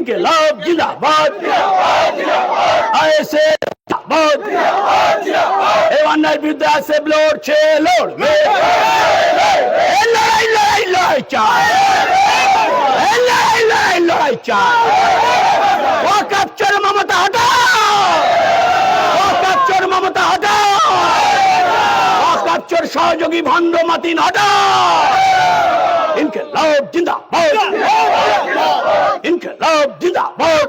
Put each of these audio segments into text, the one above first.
ইনকিলাব জিন্দাবাদ, আইএসএ জিন্দাবাদ, এই অন্যায়ের বিরুদ্ধে আছে লড়ছে, লড়বে, লড়াই লড়াই লড়াই চাই, লড়াই লড়াই লড়াই চাই। ওয়াকফ চোর মমতা হটাও, ওয়াকফ চোর মমতা হটাও, ওয়াকফ চোর সহযোগী ভণ্ড মাতিন হটাও। ইনকিলাব জিন্দাবাদ, ইনকিলাব জিন্দাবাদ,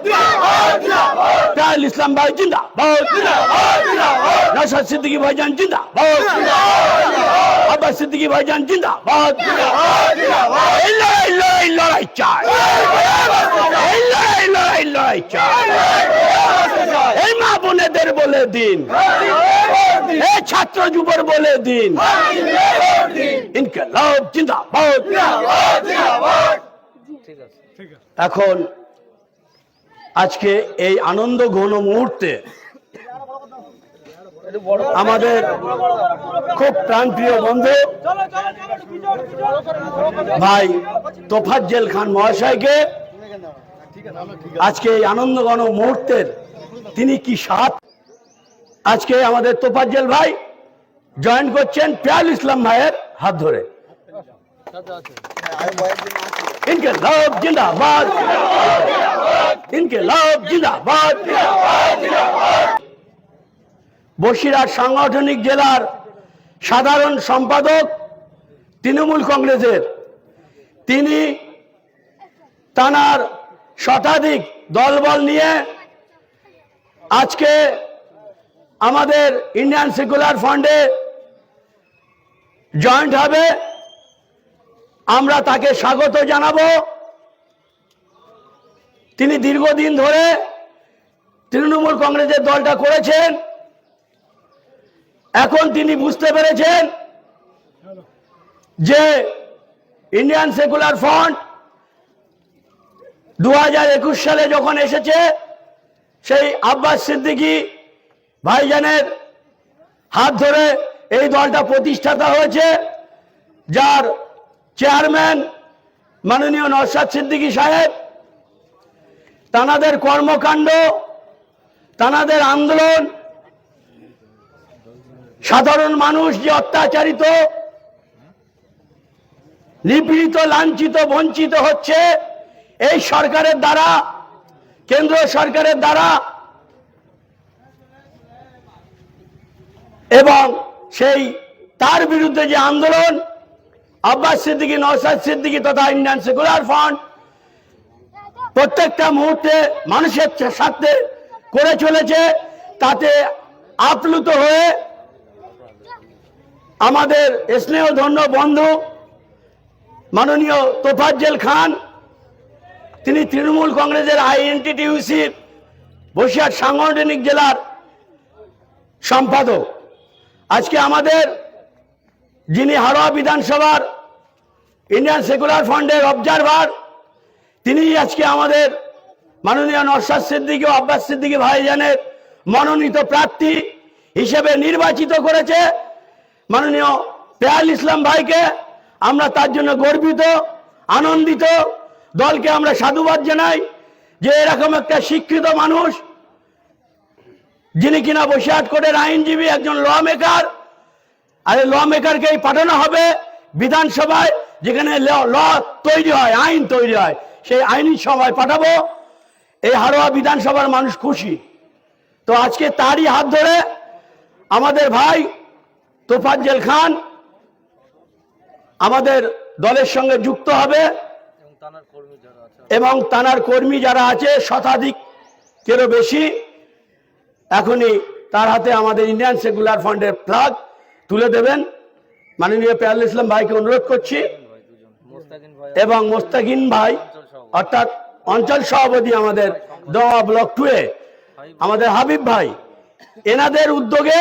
প্যাল ইসলাম ভাই জিন্দাবাদ, নওশাদ সিদ্দিকী ভাইজান জিন্দাবাদ, আব্বাস সিদ্দিকী ভাইজান জিন্দাবাদ। এই লড়াই লড়াই লড়াই চাই, এই লড়াই লড়াই লড়াই চাই। এই মা বোনেদের বলে দিন, এই ছাত্র যুবর বলে দিন, ইনকিলাব জিন্দাবাদ। এখন আজকে এই আনন্দ ঘন মুহূর্তে আমাদের খুব প্রাণপ্রিয় বন্ধু ভাই তোফাজ্জল খান মহাশয়কে আজকে এই আনন্দ ঘন মুহূর্তের তিনি কি সাথ, আজকে আমাদের তোফাজ্জল ভাই জয়েন করছেন প্যাল ইসলাম ভাইয়ের হাত ধরে। ইনকিলাব জিন্দাবাদ, ইনকিলাব জিন্দাবাদ। বসিরহাট সাংগঠনিক জেলার সাধারণ সম্পাদক তৃণমূল কংগ্রেসের, তিনি তানার শতাধিক দলবল নিয়ে আজকে আমাদের ইন্ডিয়ান সেকুলার ফ্রন্টে জয়েন্ট হবে। আমরা তাকে স্বাগত জানাবো। তিনি দীর্ঘদিন ধরে তৃণমূল কংগ্রেসের দলটা করেছেন, এখন তিনি বুঝতে পেরেছেন যে ইন্ডিয়ান সেকুলার ফ্রন্ট 2021 সালে যখন এসেছে, সেই আব্বাস সিদ্দিকী ভাইজানের হাত ধরে এই দলটা প্রতিষ্ঠাতা হয়েছে, যার চেয়ারম্যান মাননীয় নওশাদ সিদ্দিকী সাহেব। তানাদের কর্মকাণ্ড, তানাদের আন্দোলন, সাধারণ মানুষ যে অত্যাচারিত, নিপীড়িত, লাঞ্ছিত, বঞ্চিত হচ্ছে এই সরকারের দ্বারা, কেন্দ্র সরকারের দ্বারা, এবং সেই তার বিরুদ্ধে যে আন্দোলন আব্বাস সিদ্দিকী, নওশাদ সিদ্দিকী তথা ইন্ডিয়ান সেকুলার ফ্রন্ট প্রত্যেকটা মুহূর্তে মানুষের স্বার্থে করে চলেছে, তাতে আপ্লুত হয়ে আমাদের স্নেহধন্য বন্ধু মাননীয় তোফাজ্জল খান, তিনি তৃণমূল কংগ্রেসের আইএনটিটিইউসির বসিরহাট সাংগঠনিক জেলার সম্পাদক। আজকে আমাদের যিনি হাড়োয়া বিধানসভার ইন্ডিয়ান সেকুলার ফ্রন্টের অবজারভার, তিনি আজকে আমাদের মাননীয় নওশাদ সিদ্দিকী ও আব্বাস সিদ্দিকী ভাইজানের মনোনীত প্রার্থী হিসেবে নির্বাচিত করেছে মাননীয় প্যাল ইসলাম ভাইকে। আমরা তার জন্য গর্বিত, আনন্দিত। দলকে আমরা সাধুবাদ জানাই যে এরকম একটা শিক্ষিত মানুষ, যিনি কিনা বসিরহাট কোর্টের আইনজীবী, একজন ল মেকার, আর ল মেকারকেই পাঠানো হবে বিধানসভায়, যেখানে ল তৈরি হয়, আইন তৈরি হয়, সেই আইনি সভায় পাঠাবো। এই হাড়োয়া বিধানসভার মানুষ খুশি। তো আজকে তারই হাত ধরে আমাদের ভাই তোফাজ্জল খান আমাদের দলের সঙ্গে যুক্ত হবে, এবং তানার কর্মী যারা আছে শতাধিকেরও বেশি, এখনই তার হাতে আমাদের ইন্ডিয়ান সেকুলার ফ্রন্টের ফ্ল্যাগ তুলে দেবেন। মাননীয় প্যাল ইসলাম ভাইকে অনুরোধ করছি, এবং মোস্তাকিন ভাই অর্থাৎ অঞ্চল সভাপতি আমাদের দোয়া ব্লক 2 এ আমাদের হাবিব ভাই, এনাদের উদ্যোগে